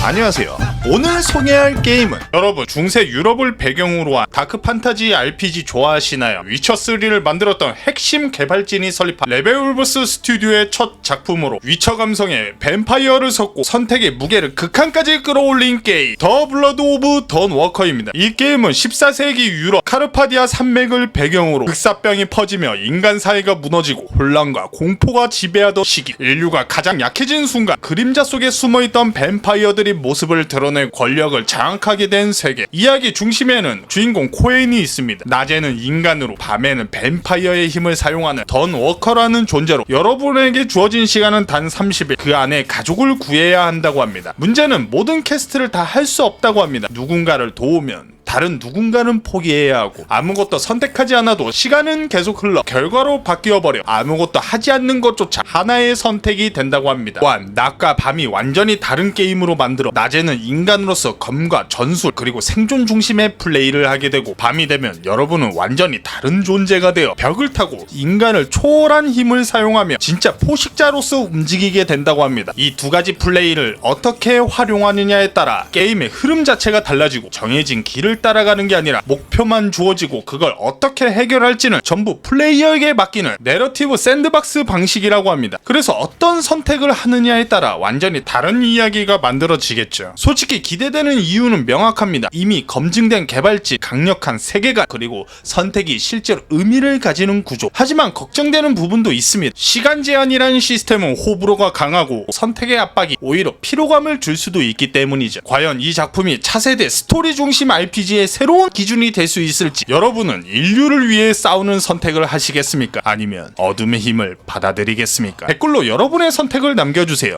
안녕하세요. 오늘 소개할 게임은 여러분 중세 유럽을 배경으로 한 다크 판타지 RPG 좋아하시나요? 위쳐3를 만들었던 핵심 개발진이 설립한 레벨 울브스 스튜디오의 첫 작품으로 위쳐 감성에 뱀파이어를 섞고 선택의 무게를 극한까지 끌어올린 게임 더 블러드 오브 던워커입니다. 이 게임은 14세기 유럽 카르파디아 산맥을 배경으로 극사병이 퍼지며 인간 사회가 무너지고 혼란과 공포가 지배하던 시기, 인류가 가장 약해진 순간 그림자 속에 숨어있던 뱀파이어들이 모습을 드러내 권력을 장악하게 된 세계. 이야기 중심에는 주인공 코엔이 있습니다. 낮에는 인간으로, 밤에는 뱀파이어의 힘을 사용하는 던워커라는 존재로 여러분에게 주어진 시간은 단 30일. 그 안에 가족을 구해야 한다고 합니다. 문제는 모든 퀘스트를 다 할 수 없다고 합니다. 누군가를 도우면 다른 누군가는 포기해야 하고 아무것도 선택하지 않아도 시간은 계속 흘러 결과로 바뀌어버려 아무것도 하지 않는 것조차 하나의 선택이 된다고 합니다. 또한 낮과 밤이 완전히 다른 게임으로 만들어 낮에는 인간으로서 검과 전술 그리고 생존 중심의 플레이를 하게 되고 밤이 되면 여러분은 완전히 다른 존재가 되어 벽을 타고 인간을 초월한 힘을 사용하며 진짜 포식자로서 움직이게 된다고 합니다. 이 두 가지 플레이를 어떻게 활용하느냐에 따라 게임의 흐름 자체가 달라지고 정해진 길을 따라가는 게 아니라 목표만 주어지고 그걸 어떻게 해결할지는 전부 플레이어에게 맡기는 내러티브 샌드박스 방식이라고 합니다. 그래서 어떤 선택을 하느냐에 따라 완전히 다른 이야기가 만들어지겠죠. 솔직히 기대되는 이유는 명확합니다. 이미 검증된 개발지, 강력한 세계관, 그리고 선택이 실제로 의미를 가지는 구조. 하지만 걱정되는 부분도 있습니다. 시간 제한이라는 시스템은 호불호가 강하고 선택의 압박이 오히려 피로감을 줄 수도 있기 때문이죠. 과연 이 작품이 차세대 스토리 중심 RPG의 새로운 기준이 될 수 있을지, 여러분은 인류를 위해 싸우는 선택을 하시겠습니까? 아니면 어둠의 힘을 받아들이겠습니까? 댓글로 여러분의 선택을 남겨주세요.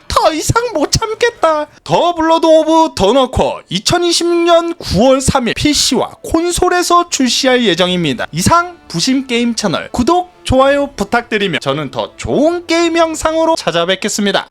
더 이상 못 참겠다. 더 블러드 오브 던워커 2026년 9월 3일 PC와 콘솔에서 출시할 예정입니다. 이상 부심게임채널 구독, 좋아요 부탁드리며 저는 더 좋은 게임 영상으로 찾아뵙겠습니다.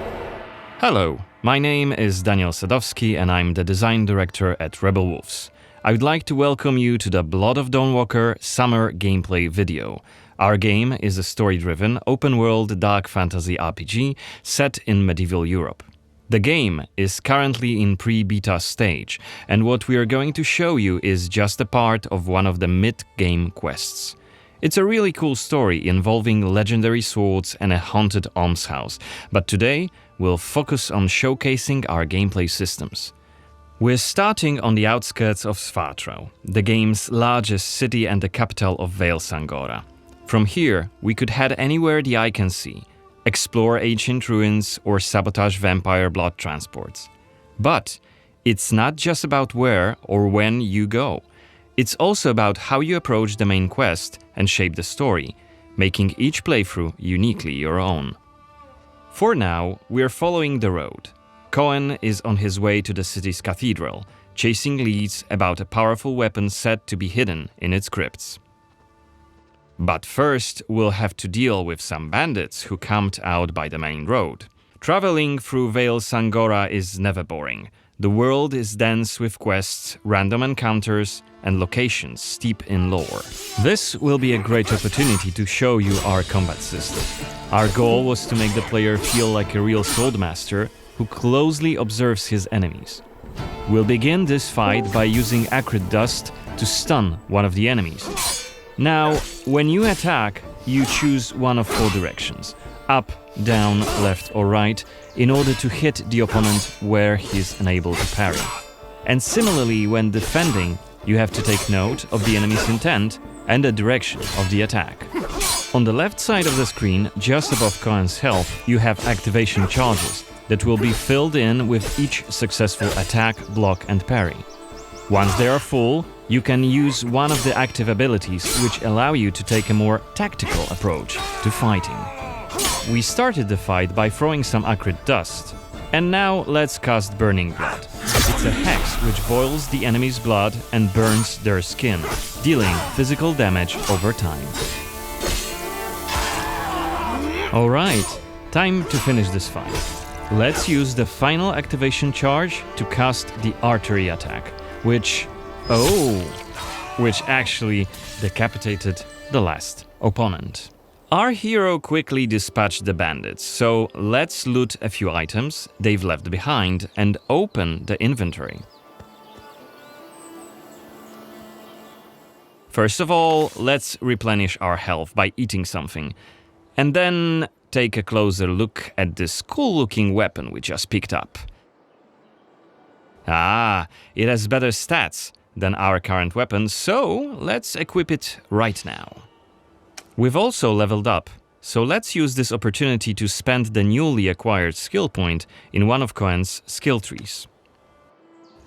Hello, my name is Daniel Sadowski and I'm the design director at Rebel Wolves. I would like to welcome you to the Blood of Dawnwalker summer gameplay video. Our game is a story-driven, open-world dark fantasy RPG set in medieval Europe. The game is currently in pre-beta stage, and what we are going to show you is just a part of one of the mid-game quests. It's a really cool story involving legendary swords and a haunted almshouse, but today we'll focus on showcasing our gameplay systems. We're starting on the outskirts of Svartrau, the game's largest city and the capital of Vale Sangora. From here, we could head anywhere the eye can see, explore ancient ruins or sabotage vampire blood transports. But it's not just about where or when you go. It's also about how you approach the main quest and shape the story, making each playthrough uniquely your own. For now, we're following the road. Cohen is on his way to the city's cathedral, chasing leads about a powerful weapon said to be hidden in its crypts. But first, we'll have to deal with some bandits who camped out by the main road. Traveling through Vale Sangora is never boring. The world is dense with quests, random encounters, and locations steep in lore. This will be a great opportunity to show you our combat system. Our goal was to make the player feel like a real swordmaster who closely observes his enemies. We'll begin this fight by using acrid dust to stun one of the enemies. Now, when you attack, you choose one of 4 directions: up, down, left or right, in order to hit the opponent where he's unable to parry. And similarly, when defending, you have to take note of the enemy's intent and the direction of the attack. On the left side of the screen, just above Cohen's health, you have activation charges that will be filled in with each successful attack, block and parry. Once they are full, you can use one of the active abilities which allow you to take a more tactical approach to fighting. We started the fight by throwing some acrid dust. And now let's cast Burning Blood. It's a hex which boils the enemy's blood and burns their skin, dealing physical damage over time. Alright, time to finish this fight. Let's use the final activation charge to cast the artery attack, which actually decapitated the last opponent. Our hero quickly dispatched the bandits, so let's loot a few items they've left behind and open the inventory. First of all, let's replenish our health by eating something, and then take a closer look at this cool-looking weapon we just picked up. Ah, it has better stats than our current weapon, so let's equip it right now. We've also leveled up, so let's use this opportunity to spend the newly acquired skill point in one of Cohen's skill trees.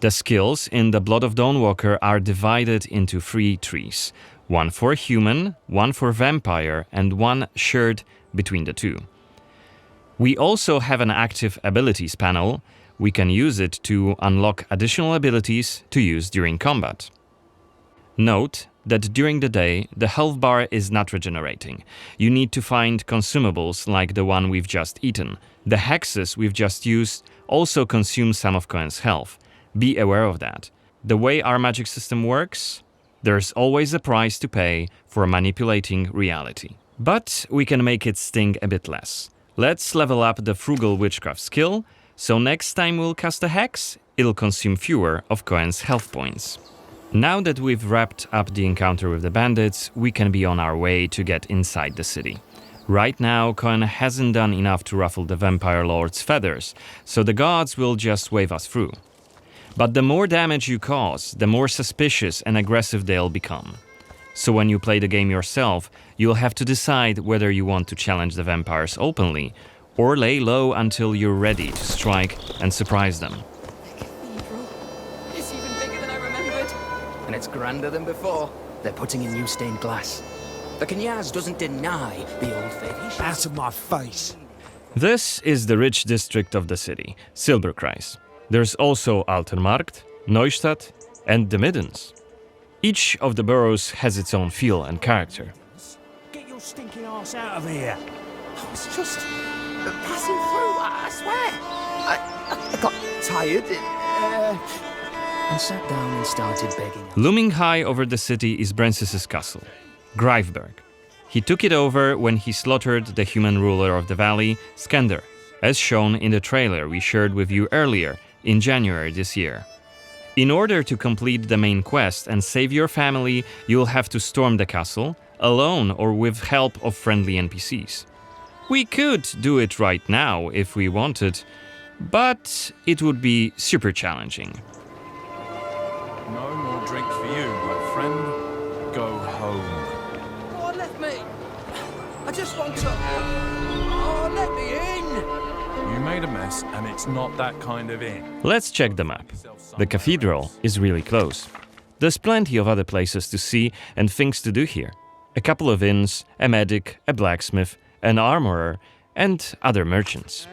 The skills in the Blood of Dawnwalker are divided into 3 trees, one for human, one for vampire, and one shared between the two. We also have an active abilities panel. We can use it to unlock additional abilities to use during combat. Note that during the day, the health bar is not regenerating. You need to find consumables like the one we've just eaten. The hexes we've just used also consume some of Cohen's health. Be aware of that. The way our magic system works, there's always a price to pay for manipulating reality. But we can make it sting a bit less. Let's level up the Frugal Witchcraft skill, so next time we'll cast a hex, it'll consume fewer of Cohen's health points. Now that we've wrapped up the encounter with the bandits, we can be on our way to get inside the city. Right now, Cohen hasn't done enough to ruffle the Vampire Lord's feathers, so the gods will just wave us through. But the more damage you cause, the more suspicious and aggressive they'll become. So when you play the game yourself, you'll have to decide whether you want to challenge the vampires openly, or lay low until you're ready to strike and surprise them. It's even bigger than I remembered. And it's grander than before. They're putting in new stained glass. The Knyaz doesn't deny the old faith. Out of my face. This is the rich district of the city, Silberkreis. There's also Altenmarkt, Neustadt, and the Middens. Each of the boroughs has its own feel and character. Get your stinking ass out of here. I was just passing through, I swear. I got tired and sat down and started begging. Looming high over the city is Brancis's castle, Greifberg. He took it over when he slaughtered the human ruler of the valley, Skender, as shown in the trailer we shared with you earlier in January this year. In order to complete the main quest and save your family, you'll have to storm the castle, alone or with help of friendly NPCs. We could do it right now if we wanted, but it would be super challenging. No more drink for you, my friend. Go home. Oh, let me. I just want to. Oh, let me in. You made a mess, and it's not that kind of inn. Let's check the map. The cathedral is really close. There's plenty of other places to see and things to do here. A couple of inns, a medic, a blacksmith, an armorer, and other merchants.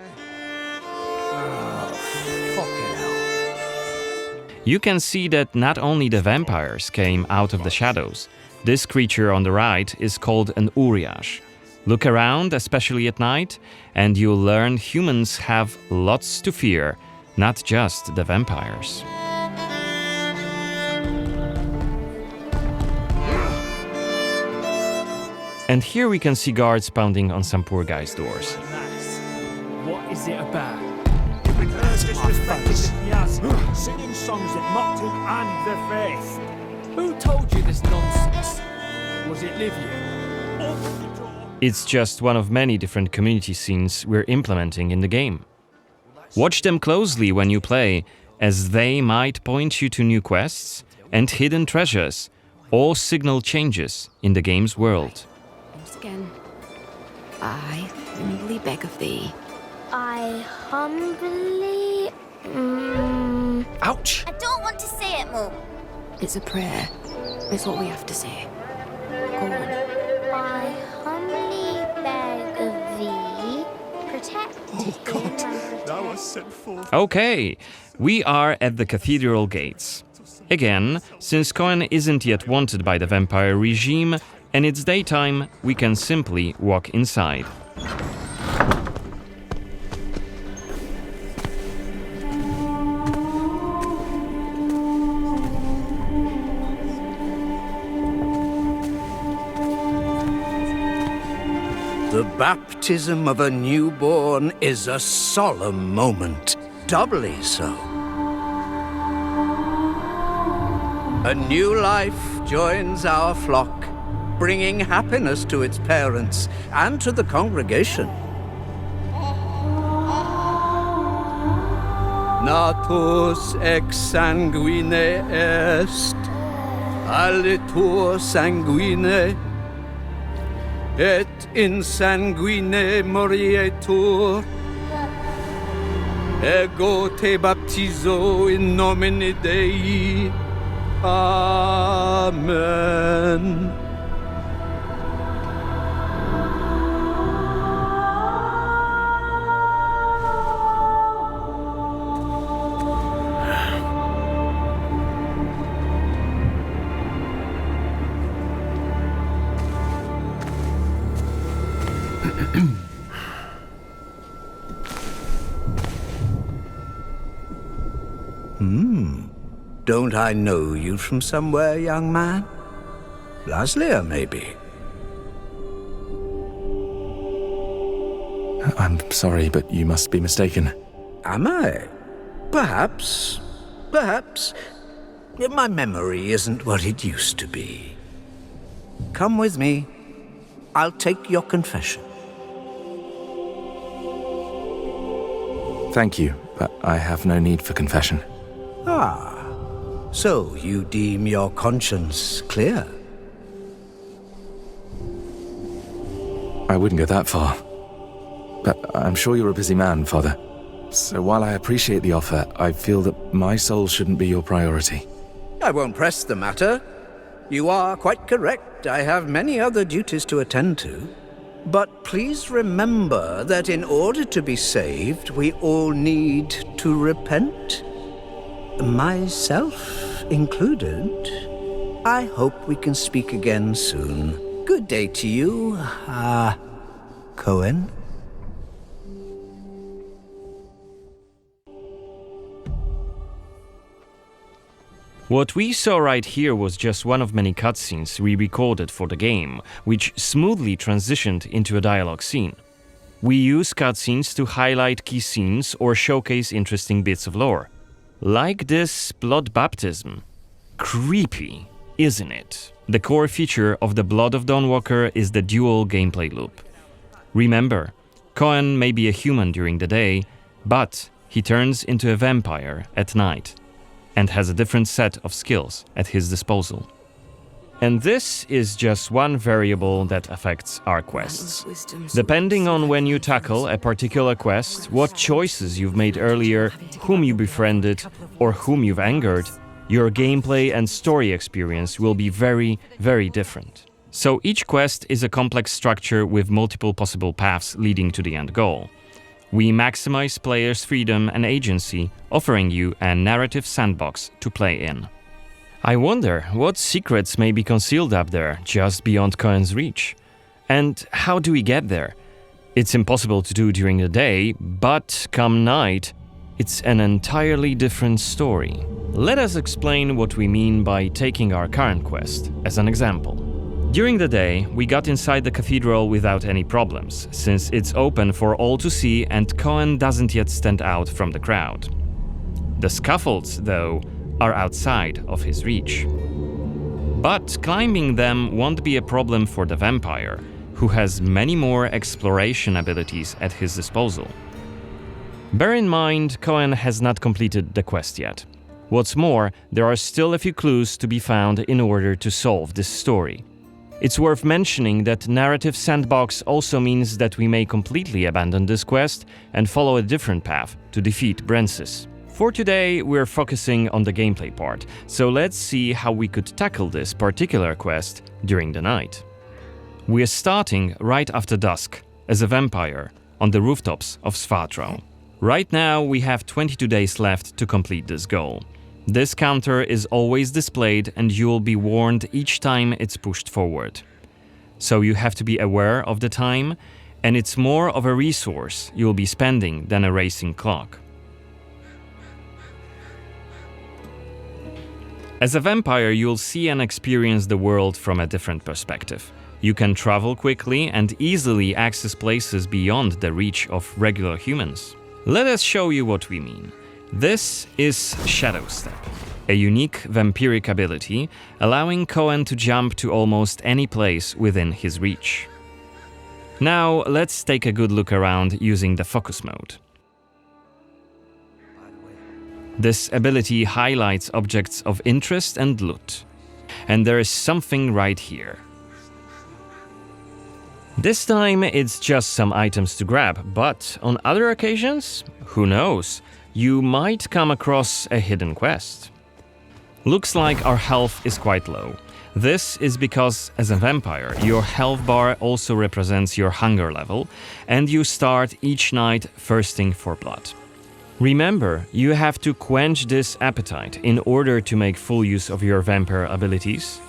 You can see that not only the vampires came out of the shadows. This creature on the right is called an Uriash. Look around, especially at night, and you'll learn humans have lots to fear, not just the vampires. And here we can see guards pounding on some poor guy's doors. What is it about? Singing songs that mocked him and the faith. Who told you this nonsense? Was it Livia? It's just one of many different community scenes we're implementing in the game. Watch them closely when you play, as they might point you to new quests and hidden treasures, or signal changes in the game's world. Once again, I humbly beg of thee. I humbly... Ouch! I don't want to say it, Mum. It's a prayer. It's what we have to say. Go on. I humbly beg of thee, protect him. Okay, we are at the cathedral gates. Again, since Cohen isn't yet wanted by the vampire regime, and it's daytime, we can simply walk inside. baptism of a newborn is a solemn moment, doubly so. A new life joins our flock, bringing happiness to its parents and to the congregation. Natus ex sanguine est, alitur sanguine, et in sanguine morietur. Ego te baptizo in nomine Dei. Amen. Don't I know you from somewhere, young man? Laslia, maybe? I'm sorry, but you must be mistaken. Am I? Perhaps. Perhaps. My memory isn't what it used to be. Come with me. I'll take your confession. Thank you, but I have no need for confession. Ah. So you deem your conscience clear? I wouldn't go that far. But I'm sure you're a busy man, Father. So while I appreciate the offer, I feel that my soul shouldn't be your priority. I won't press the matter. You are quite correct. I have many other duties to attend to. But please remember that in order to be saved, we all need to repent. Myself included. I hope we can speak again soon. Good day to you, Cohen. What we saw right here was just one of many cutscenes we recorded for the game, which smoothly transitioned into a dialogue scene. We use cutscenes to highlight key scenes or showcase interesting bits of lore. Like this blood baptism. Creepy, isn't it? The core feature of the Blood of Dawnwalker is the dual gameplay loop. Remember, Cohen may be a human during the day, but he turns into a vampire at night and has a different set of skills at his disposal. And this is just one variable that affects our quests. Depending on when you tackle a particular quest, what choices you've made earlier, whom you befriended, or whom you've angered, your gameplay and story experience will be very, very different. So each quest is a complex structure with multiple possible paths leading to the end goal. We maximize players' freedom and agency, offering you a narrative sandbox to play in. I wonder what secrets may be concealed up there, just beyond Cohen's reach. And how do we get there? It's impossible to do during the day, but come night, it's an entirely different story. Let us explain what we mean by taking our current quest as an example. During the day, we got inside the cathedral without any problems, since it's open for all to see and Cohen doesn't yet stand out from the crowd. The scaffolds, though, are outside of his reach. But climbing them won't be a problem for the vampire, who has many more exploration abilities at his disposal. Bear in mind, Cohen has not completed the quest yet. What's more, there are still a few clues to be found in order to solve this story. It's worth mentioning that narrative sandbox also means that we may completely abandon this quest and follow a different path to defeat Brensis. For today, we're focusing on the gameplay part, so let's see how we could tackle this particular quest during the night. We're starting right after dusk, as a vampire, on the rooftops of Svatro. Right now, we have 22 days left to complete this goal. This counter is always displayed and you'll be warned each time it's pushed forward. So you have to be aware of the time, and it's more of a resource you'll be spending than a racing clock. As a vampire, you'll see and experience the world from a different perspective. You can travel quickly and easily access places beyond the reach of regular humans. Let us show you what we mean. This is Shadow Step, a unique vampiric ability allowing Cohen to jump to almost any place within his reach. Now let's take a good look around using the focus mode. This ability highlights objects of interest and loot. And there is something right here. This time it's just some items to grab, but on other occasions, who knows, you might come across a hidden quest. Looks like our health is quite low. This is because, as a vampire, your health bar also represents your hunger level, and you start each night thirsting for blood. Remember, you have to quench this appetite in order to make full use of your vampire abilities,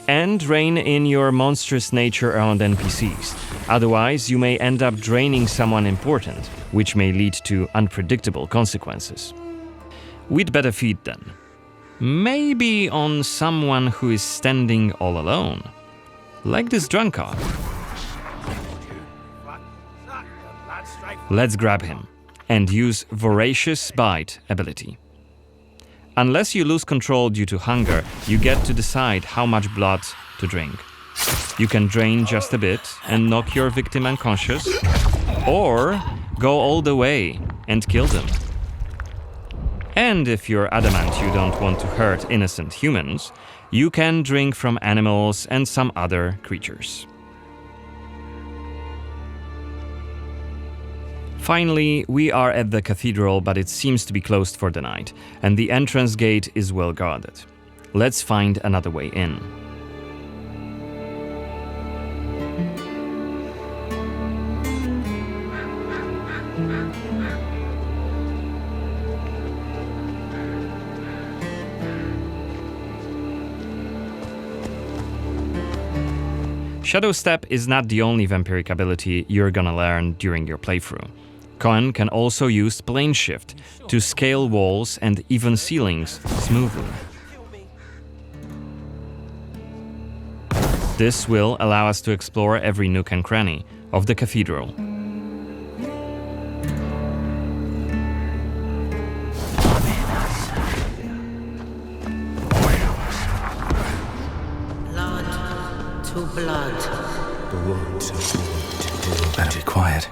and rein in your monstrous nature around NPCs. Otherwise, you may end up draining someone important, which may lead to unpredictable consequences. We'd better feed then. Maybe on someone who is standing all alone. Like this drunkard. Let's grab him and use Voracious Bite ability. Unless you lose control due to hunger, you get to decide how much blood to drink. You can drain just a bit and knock your victim unconscious, or go all the way and kill them. And if you're adamant you don't want to hurt innocent humans, you can drink from animals and some other creatures. Finally, we are at the cathedral, but it seems to be closed for the night, and the entrance gate is well guarded. Let's find another way in. Shadow Step is not the only vampiric ability you're gonna learn during your playthrough. Cohen can also use Plane Shift to scale walls and even ceilings smoothly. This will allow us to explore every nook and cranny of the cathedral. Blood to blood. Better be quiet.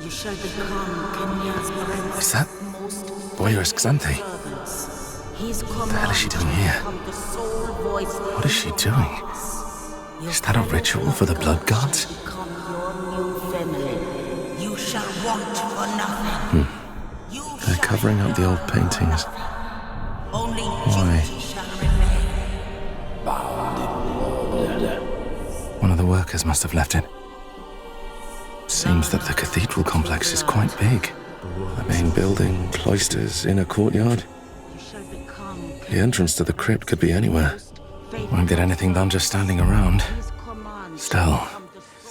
You shall become Kenya's Is that Boyers Xanthe? What the hell is she doing here? What is she doing? Is that a ritual for the blood gods? You shall want for nothing. They're covering up the old paintings. Only Why? shall remain. One of the workers must have left it. Seems that the cathedral complex is quite big. The main building, cloisters, inner courtyard. The entrance to the crypt could be anywhere. Won't get anything done just standing around. Still.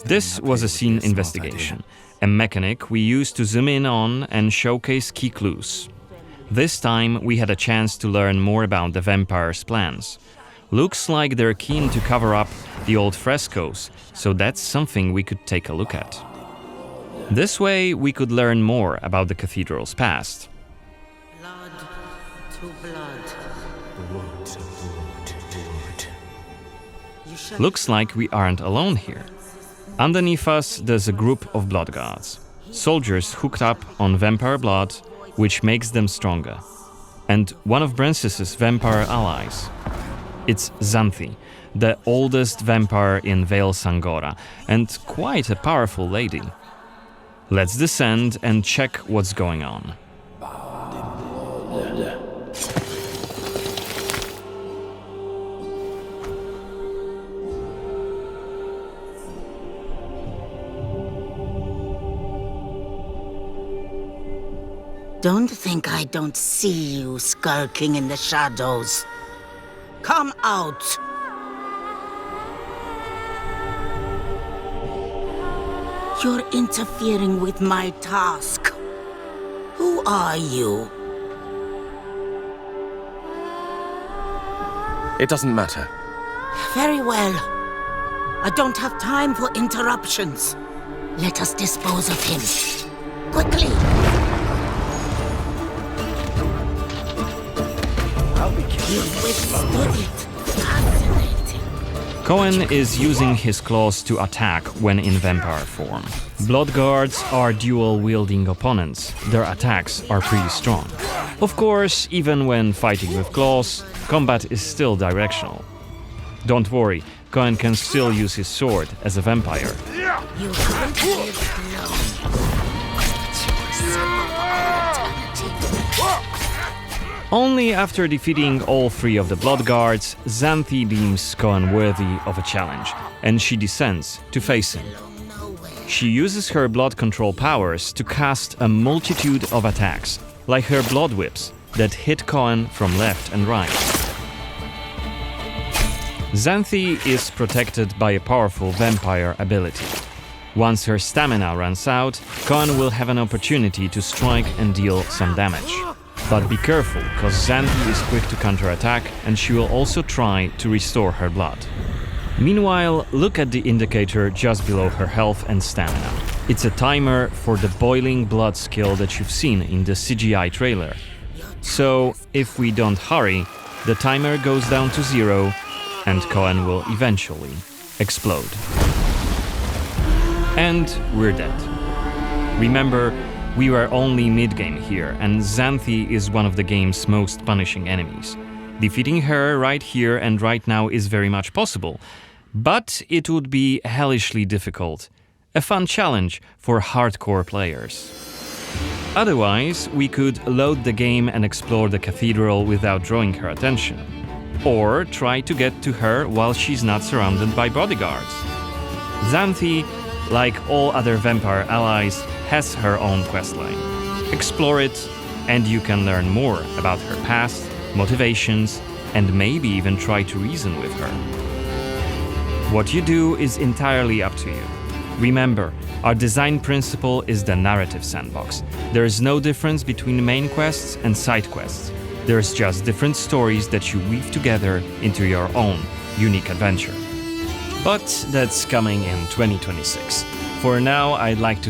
This was a scene investigation, a mechanic we used to zoom in on and showcase key clues. This time we had a chance to learn more about the vampire's plans. Looks like they're keen to cover up the old frescoes, so that's something we could take a look at. This way we could learn more about the cathedral's past. Blood to blood. Looks like we aren't alone here. Underneath us there's a group of blood guards, soldiers hooked up on vampire blood, which makes them stronger. And one of Brances's vampire allies. It's Xanthe, the oldest vampire in Vale Sangora, and quite a powerful lady. Let's descend and check what's going on. Don't think I don't see you skulking in the shadows. Come out! You're interfering with my task. Who are you? It doesn't matter. Very well. I don't have time for interruptions. Let us dispose of him. Quickly! You've withstood it. Fascinating. Cohen is using his claws to attack when in vampire form. Bloodguards are dual-wielding opponents. Their attacks are pretty strong. Of course, even when fighting with claws, combat is still directional. Don't worry, Cohen can still use his sword as a vampire. You haven't lived long. Only after defeating all three of the Bloodguards, Xanthi deems Cohen worthy of a challenge, and she descends to face him. She uses her blood control powers to cast a multitude of attacks, like her blood whips, that hit Cohen from left and right. Xanthi is protected by a powerful vampire ability. Once her stamina runs out, Cohen will have an opportunity to strike and deal some damage. But be careful, cause Xanthi is quick to counterattack and she will also try to restore her blood. Meanwhile, look at the indicator just below her health and stamina. It's a timer for the boiling blood skill that you've seen in the CGI trailer. So, if we don't hurry, the timer goes down to 0 and Cohen will eventually explode. And we're dead. Remember, we were only mid-game here, and Xanthi is one of the game's most punishing enemies. Defeating her right here and right now is very much possible, but it would be hellishly difficult. A fun challenge for hardcore players. Otherwise, we could load the game and explore the cathedral without drawing her attention. Or try to get to her while she's not surrounded by bodyguards. Xanthi, like all other vampire allies, has her own questline. Explore it, and you can learn more about her past, motivations, and maybe even try to reason with her. What you do is entirely up to you. Remember, our design principle is the narrative sandbox. There is no difference between main quests and side quests. There's just different stories that you weave together into your own unique adventure. But that's coming in 2026. For now, I'd like to